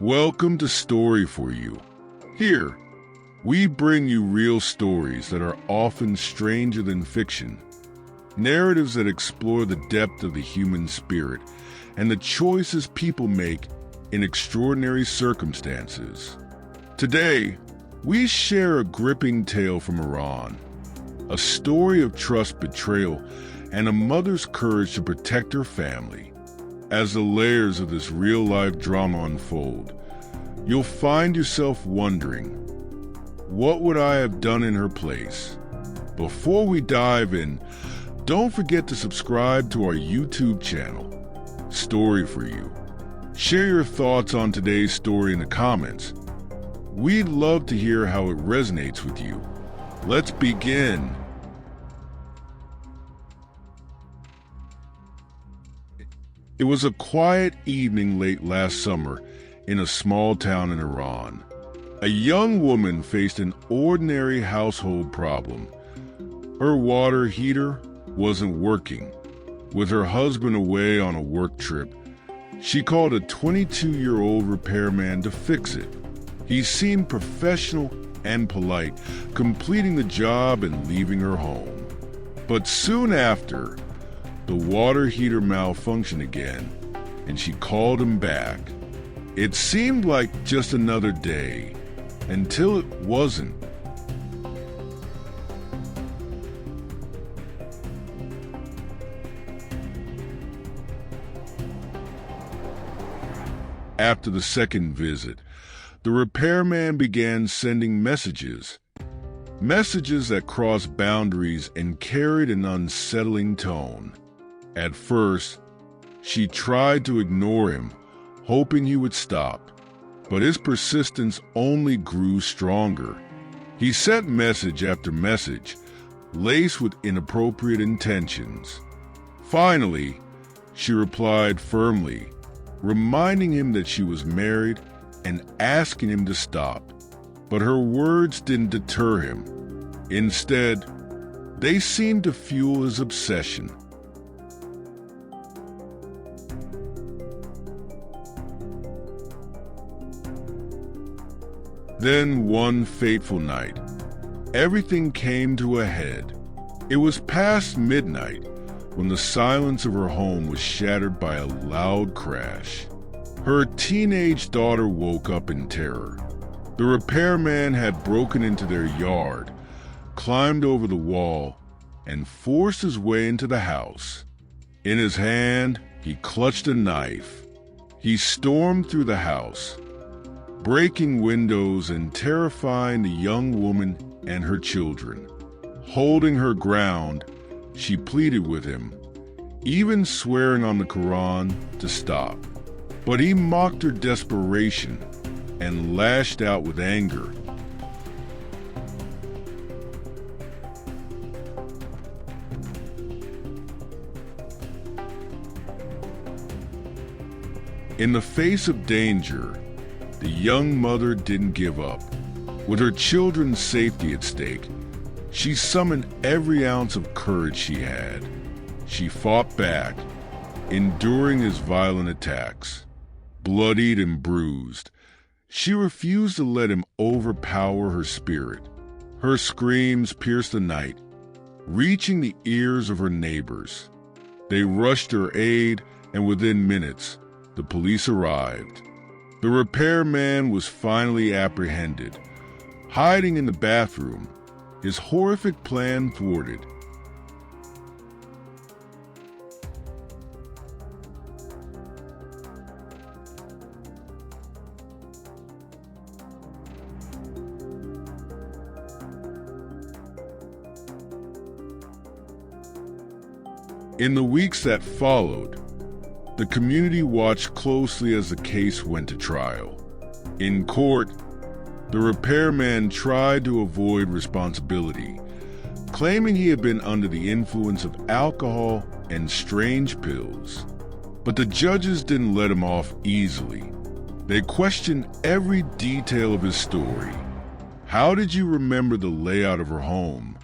Welcome to Story for You. Here, we bring you real stories that are often stranger than fiction, narratives that explore the depth of the human spirit and the choices people make in extraordinary circumstances. Today, we share a gripping tale from Iran, a story of trust betrayal and a mother's courage to protect her family. As the layers of this real-life drama unfold, you'll find yourself wondering, what would I have done in her place? Before we dive in, don't forget to subscribe to our YouTube channel, Story for You. Share your thoughts on today's story in the comments. We'd love to hear how it resonates with you. Let's begin. It was a quiet evening late last summer in a small town in Iran. A young woman faced an ordinary household problem. Her water heater wasn't working. With her husband away on a work trip, she called a 22-year-old repairman to fix it. He seemed professional and polite, completing the job and leaving her home. But soon after, the water heater malfunctioned again, and she called him back. It seemed like just another day, until it wasn't. After the second visit, the repairman began sending messages that crossed boundaries and carried an unsettling tone. At first, she tried to ignore him, hoping he would stop, but his persistence only grew stronger. He sent message after message, laced with inappropriate intentions. Finally, she replied firmly, reminding him that she was married and asking him to stop. But her words didn't deter him. Instead, they seemed to fuel his obsession. Then one fateful night, everything came to a head. It was past midnight when the silence of her home was shattered by a loud crash. Her teenage daughter woke up in terror. The repairman had broken into their yard, climbed over the wall, and forced his way into the house. In his hand, he clutched a knife. He stormed through the house, breaking windows and terrifying the young woman and her children. Holding her ground, she pleaded with him, even swearing on the Quran to stop. But he mocked her desperation and lashed out with anger. In the face of danger, the young mother didn't give up. With her children's safety at stake, she summoned every ounce of courage she had. She fought back, enduring his violent attacks. Bloodied and bruised, she refused to let him overpower her spirit. Her screams pierced the night, reaching the ears of her neighbors. They rushed her aid, and within minutes, the police arrived. The repairman was finally apprehended, hiding in the bathroom, his horrific plan thwarted. In the weeks that followed, the community watched closely as the case went to trial. In court, the repairman tried to avoid responsibility, claiming he had been under the influence of alcohol and strange pills. But the judges didn't let him off easily. They questioned every detail of his story. How did you remember the layout of her home?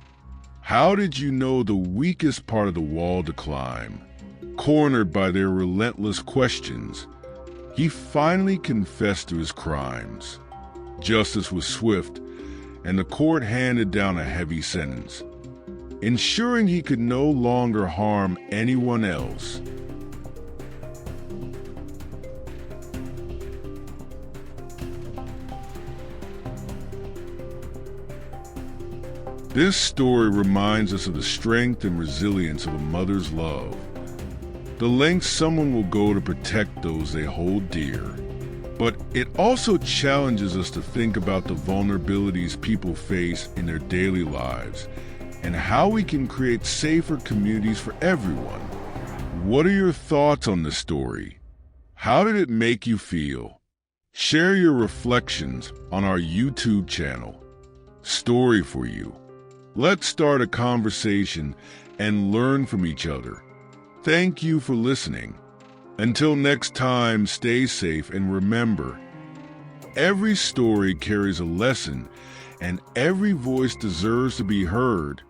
How did you know the weakest part of the wall to climb? Cornered by their relentless questions, He finally confessed to his crimes. Justice was swift, and the court handed down a heavy sentence, ensuring he could no longer harm anyone else. This story reminds us of the strength and resilience of a mother's love, the lengths someone will go to protect those they hold dear. But it also challenges us to think about the vulnerabilities people face in their daily lives and how we can create safer communities for everyone. What are your thoughts on this story? How did it make you feel? Share your reflections on our YouTube channel, Story for You. Let's start a conversation and learn from each other. Thank you for listening. Until next time, stay safe and remember, every story carries a lesson and every voice deserves to be heard.